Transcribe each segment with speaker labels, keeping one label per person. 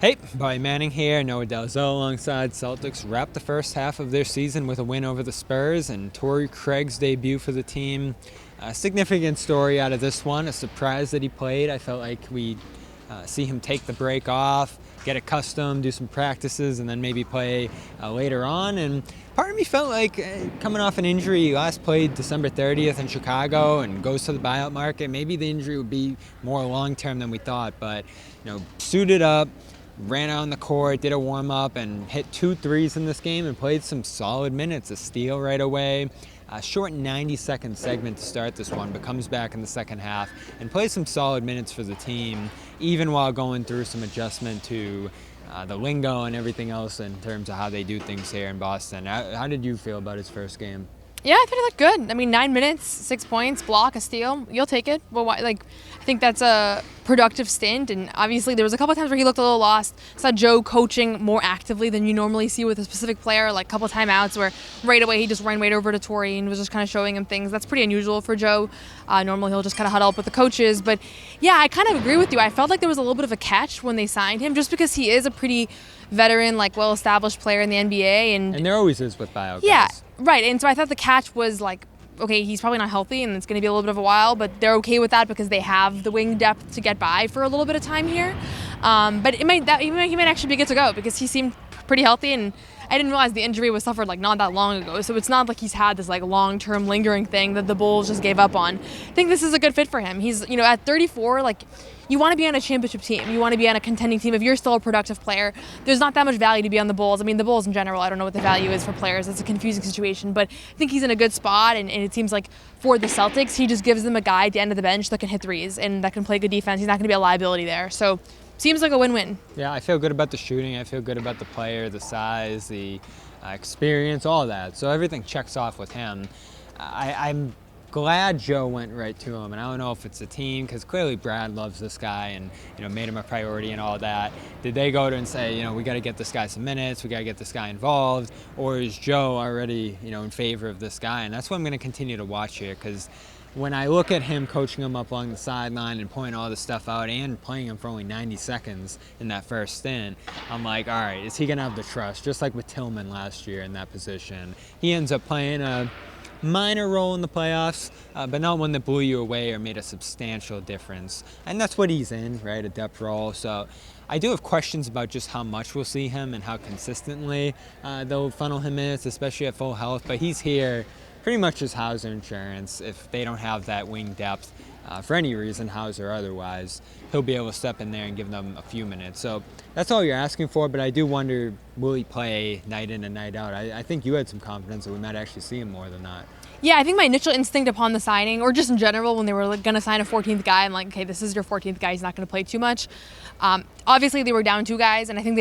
Speaker 1: Hey, Bobby Manning here. Manning and Dalzell alongside Celtics wrapped the first half of their season with a win over the Spurs and Torrey Craig's debut for the team. A significant story out of this one, a surprise that he played. I felt like we'd see him take the break off, get accustomed, do some practices, and then maybe play later on. And part of me felt like coming off an injury, he last played December 30th in Chicago and goes to the buyout market. Maybe the injury would be more long-term than we thought, but suited up, ran out on the court, did a warm-up, and hit 2 threes in this game and played some solid minutes. A steal right away. A short 90-second segment to start this one, but comes back in the second half and plays some solid minutes for the team, even while going through some adjustment to the lingo and everything else in terms of how they do things here in Boston. How did you feel about his first game?
Speaker 2: Yeah, I thought he looked good. I mean, 9 minutes, 6 points, block, a steal. You'll take it. Well, I think that's a productive stint. And obviously, there was a couple of times where he looked a little lost. I saw Joe coaching more actively than you normally see with a specific player, like a couple of timeouts where right away he just ran right over to Torrey and was just kind of showing him things. That's pretty unusual for Joe. Normally, he'll just kind of huddle up with the coaches. But yeah, I kind of agree with you. I felt like there was a little bit of a catch when they signed him, just because he is a pretty veteran, well-established player in the NBA.
Speaker 1: And there always is with buyout guys.
Speaker 2: Yeah. Right, and so I thought the catch was okay, he's probably not healthy and it's going to be a little bit of a while, but they're okay with that because they have the wing depth to get by for a little bit of time here. But he might actually be good to go because he seemed pretty healthy, and I didn't realize the injury was suffered not that long ago. So it's not like he's had this long-term lingering thing that the Bulls just gave up on. I think this is a good fit for him. He's at 34, you want to be on a championship team. You want to be on a contending team. If you're still a productive player, there's not that much value to be on the Bulls. I mean, the Bulls in general, I don't know what the value is for players. It's a confusing situation, but I think he's in a good spot, and it seems like for the Celtics, he just gives them a guy at the end of the bench that can hit threes and that can play good defense. He's not going to be a liability there. So seems like a win-win.
Speaker 1: Yeah, I feel good about the shooting. I feel good about the player, the size, the experience, all of that. So everything checks off with him. I'm glad Joe went right to him, and I don't know if it's a team, because clearly Brad loves this guy and made him a priority and all that. Did they go to and say, we got to get this guy some minutes, we got to get this guy involved, or is Joe already in favor of this guy? And that's what I'm going to continue to watch here, because when I look at him coaching him up along the sideline and pointing all this stuff out and playing him for only 90 seconds in that first stint, I'm like, all right, is he going to have the trust? Just like with Tillman last year in that position. He ends up playing a minor role in the playoffs, but not one that blew you away or made a substantial difference. And that's what he's in, right? A depth role. So I do have questions about just how much we'll see him and how consistently they'll funnel him in, especially at full health. But he's here pretty much as Hauser insurance. If they don't have that wing depth for any reason, Hauser or otherwise, he'll be able to step in there and give them a few minutes. So that's all you're asking for, but I do wonder, will he play night in and night out? I think you had some confidence that we might actually see him more than that.
Speaker 2: Yeah, I think my initial instinct upon the signing, or just in general when they were going to sign a 14th guy, I'm like, okay, this is your 14th guy, he's not going to play too much. Obviously, they were down 2 guys, and I think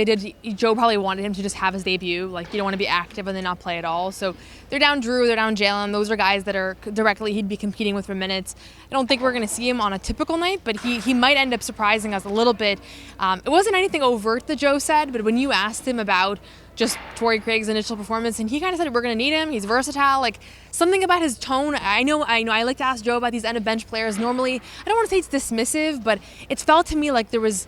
Speaker 2: Joe probably wanted him to just have his debut. You don't want to be active and then not play at all. So they're down Drew, they're down Jalen. Those are guys that are directly he'd be competing with for minutes. I don't think we're going to see him on a typical night, but he might end up surprising us a little bit. It wasn't anything overt that Joe said, but when you asked him about just Torrey Craig's initial performance, and he kind of said we're going to need him. He's versatile. Something about his tone. I know. I like to ask Joe about these end of bench players. Normally, I don't want to say it's dismissive, but it felt to me like there was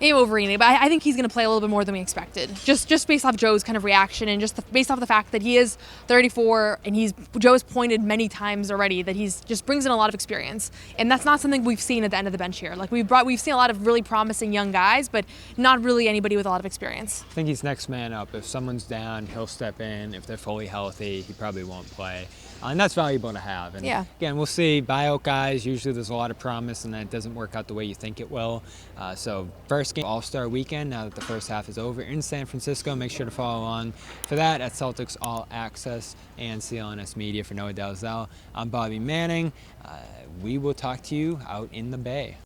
Speaker 2: maybe overeating. But I think he's going to play a little bit more than we expected. Just based off Joe's kind of reaction, and based off the fact that he is 34, and Joe's pointed many times already that he's just brings in a lot of experience, and that's not something we've seen at the end of the bench here. We've seen a lot of really promising young guys, but not really anybody with a lot of experience.
Speaker 1: I think he's next man up. If someone's down, he'll step in. If they're fully healthy, he probably won't play. And that's valuable to have. And
Speaker 2: yeah.
Speaker 1: Again, we'll see buyout guys. Usually there's a lot of promise, and then it doesn't work out the way you think it will. So first game, All-Star Weekend, now that the first half is over in San Francisco. Make sure to follow along for that at Celtics All Access and CLNS Media. For Manning and Dalzell, I'm Bobby Manning. We will talk to you out in the Bay.